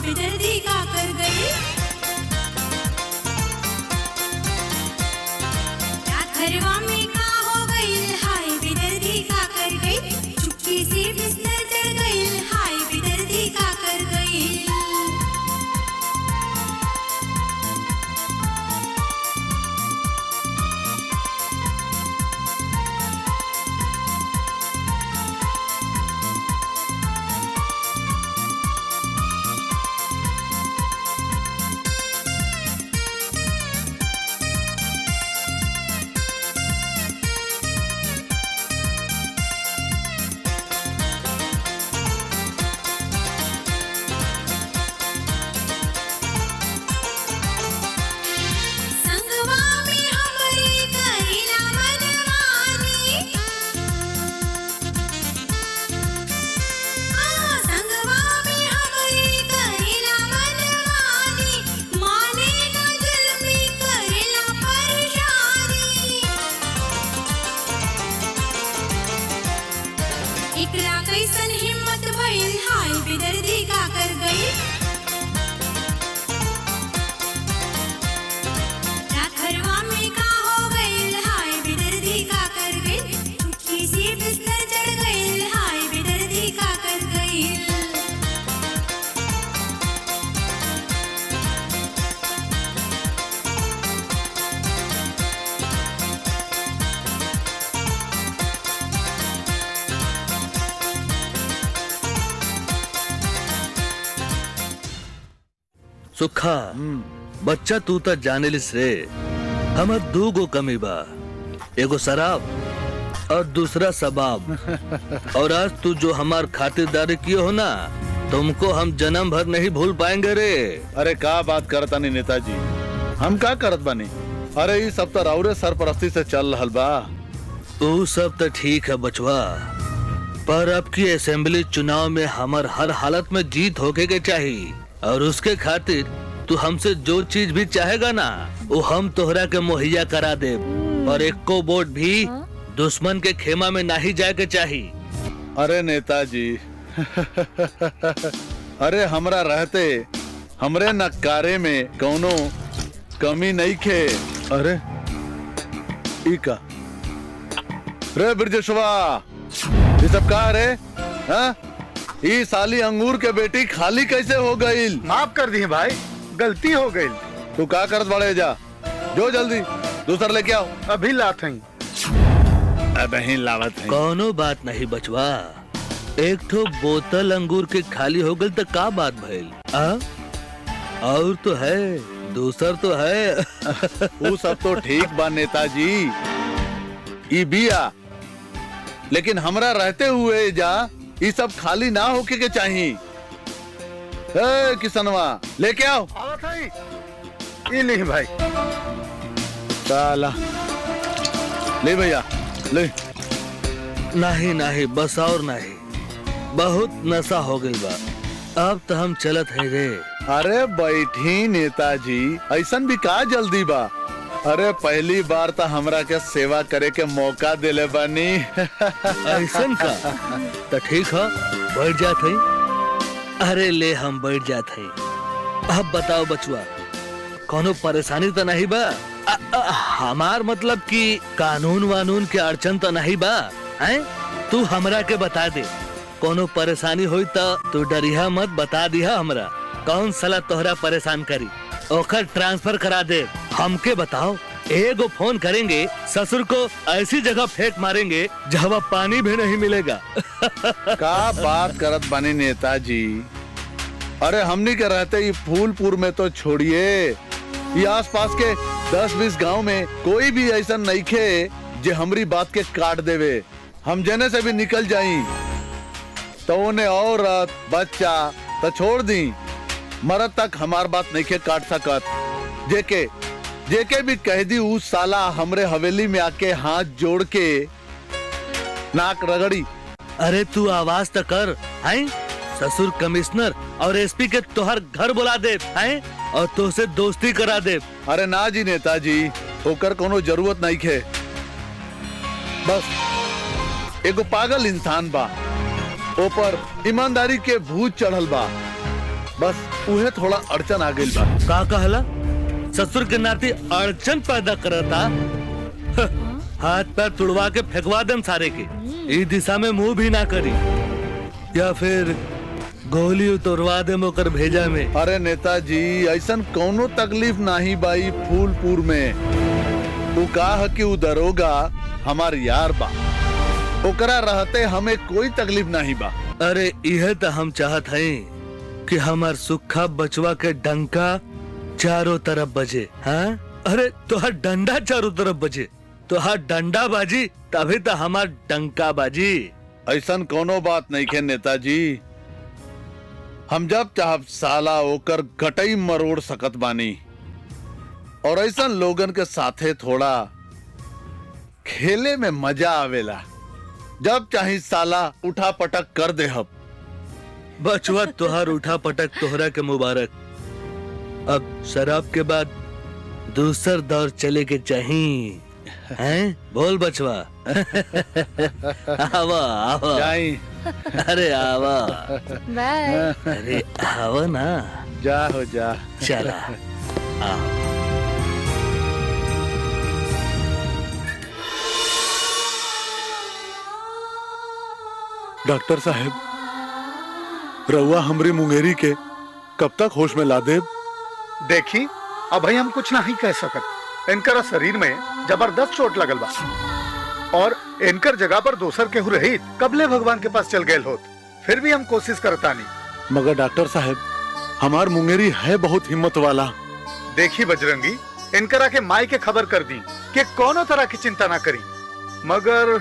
बेदर्दी का कर गई। रात भरवा में का हो गई, हाय बेदर्दी का कर गई। चुपके से बिस्तर चढ़ गई, हाय बेदर्दी का कर गई। इकरा कैसन हिम्मत भइल, हाय बेदर्दी का कर गई। रात भरवा में का हो गई, हाय बेदर्दी का कर गई। चुपके से बिस्तर चढ़ गई, हाय बेदर्दी का कर गई। सुखा बच्चा तू तो जाने लिस रे, हमर दू गो कमी बा, एगो शराब और दूसरा सबाब। और आज तू जो हमार खातिरदारी किए हो ना, तुमको हम जन्म भर नहीं भूल पाएंगे रे। अरे का बात करता नहीं नेताजी, हम का करत बानी? अरे ये सब तो राउरे सरपरस्ती से चल रहल बा। वो सब तो ठीक है बचवा, पर अब की असेंबली चुनाव में हमार हर हालत में जीत होके के चाहिए। और उसके खातिर तू हमसे जो चीज भी चाहेगा ना, वो हम तोहरा के मुहैया करा दे। और एक को वोट भी दुश्मन के खेमा में नहीं जाए के चाहिए। अरे नेताजी अरे हमरा रहते हमरे नकारे में कौनो कमी नहीं खे। अरे इका रे ब्रजेशवा, ये सब का रे? हाँ? ये साली अंगूर के बेटी खाली कैसे हो गई? माफ कर दी भाई, गलती हो गई। तू का करत बड़े, जा जो जल्दी दूसर लेके आओ। अभी लात हैं। अब ही लावत है। कोनो बात नहीं बचवा, एक ठो बोतल अंगूर के खाली हो गई तो का बात भइल? और तो है, दूसर तो है। वो सब तो ठीक बा नेताजी, ई बिया, लेकिन हमरा रहते हुए जा ये सब खाली ना होके के चाहिए। किसनवा लेके आओ। ये नहीं भाई, साला ले भैया ले। नहीं नहीं बस और नहीं, बहुत नशा हो गई बा, अब तो हम चलत है रे। अरे बैठी नेताजी, ऐसन भी का जल्दी बा? अरे पहली बार तो हमरा के सेवा करे के मौका दिले बानी। ऐसन का तो ठीक है, बैठ जात है। अरे ले हम बैठ जात है। अब बताओ बचुआ, कोनो परेशानी तो नहीं बा? हमार मतलब कि कानून वानून के अड़चन तो नहीं बा? हैं? तू हमरा के बता दे, कोनो परेशानी हुई तो तू डरिया मत, बता दिया हमरा। कौन साला तोहरा परेशान करी, ओकर ट्रांसफर करा दे। हमके बताओ, एगो फोन करेंगे, ससुर को ऐसी जगह फेंक मारेंगे जहाँ पानी भी नहीं मिलेगा। का बात करत बानी नेताजी? अरे हमनी के रहते ही फूलपुर में तो छोड़िए, ये आसपास के 10-20 गांव में कोई भी ऐसा नहीं खे जे हमरी बात के काट देवे। हम जने से भी निकल जाई तो उन्हें औरत बच्चा तो छोड़ दी, मरद तक हमार बात नहीं के काट सकत। जेके भी कह दी उस साला हमरे हवेली में आके हाथ जोड़ के नाक रगड़ी। अरे तू आवाज तो कर, हैं? ससुर कमिश्नर और एसपी के तोहर घर बुला दे, हैं? और तो से दोस्ती करा दे। अरे ना जी नेताजी, होकर कोनो जरूरत नहीं खे। बस एगो पागल इंसान बा, ऊपर ईमानदारी के भूत चढ़ल बा। बस उहे थोड़ा अड़चन आ गई बा। का कहला ससुर के नाती अड़चन पैदा करता। हाथ पैर तुड़वा के फेंकवा देम सारे के, इस दिशा में मुंह भी ना करी, या फिर गोली उतरवा देम ओकर भेजा में। अरे नेताजी ऐसन कोनो तकलीफ नहीं बाई फूलपुर में। वो कहा कि वो दरोगा हमार यार बा, ओकरा रहते हमें कोई तकलीफ नहीं बा। अरे यह तो हम चाहत हैं कि हमार सुखा बचवा के डंका चारों तरफ बजे। हाँ अरे तोहार डंडा चारों तरफ बजे, तोहार डंडा बाजी तभी तो हमार डंका बाजी। ऐसन कोनो बात नहीं के नेताजी, हम जब चाहब साला ओकर गटई मरोड़ सकत बानी। और ऐसन लोगन के साथे थोड़ा खेले में मजा आवेला, जब चाहे साला उठा पटक कर दे। हब बचवा तोहार उठा पटक तोहरा के मुबारक। अब शराब के बाद दूसर दौर चले के चाहिए हैं? बोल बचवा। आवा आवा, जाई अरे आवा, बाय। अरे आवा ना, जा हो जा। चला आओ। डॉक्टर साहब, रउआ हमरी मुंगेरी के कब तक होश में ला देब? देखी अब भाई हम कुछ नहीं कह सकत। इनकर शरीर में जबरदस्त चोट लगल बा और इनकर जगह पर दोसर के रहित कबले भगवान के पास चल गए होत। फिर भी हम कोशिश करता नहीं। मगर डॉक्टर साहब, हमार मुंगेरी है बहुत हिम्मत वाला। देखी बजरंगी, इनकरा के माई के खबर कर दी कि कोनो तरह की चिंता ना करी। मगर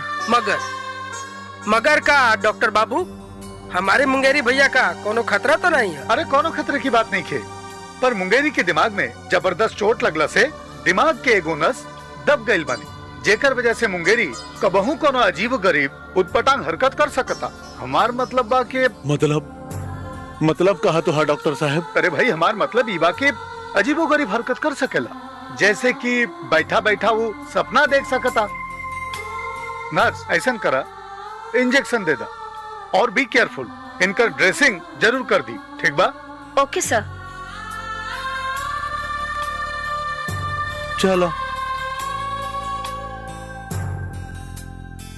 मगर का डॉक्टर बाबू, हमारे मुंगेरी भैया का कोनो खतरा तो नहीं है? अरे कोनो खतरे की बात नहीं खे, पर मुंगेरी के दिमाग में जबरदस्त चोट लगला से दिमाग के एगो नस दब गईल बानी, जेकर वजह से मुंगेरी कबहू कोनो अजीब गरीब उटपटांग हरकत कर सकता। हमार मतलब बा के मतलब कहा तो है डॉक्टर साहब? अरे भाई हमार मतलब ई बा के अजीबो गरीब हरकत कर सकेला, जैसे कि बैठा बैठा वो सपना देख सकता। नर्स ऐसा करा, इंजेक्शन दे दा और बी केयरफुल। इनकर ड्रेसिंग जरूर कर दी, ठीक बा? ओके सर। चलो।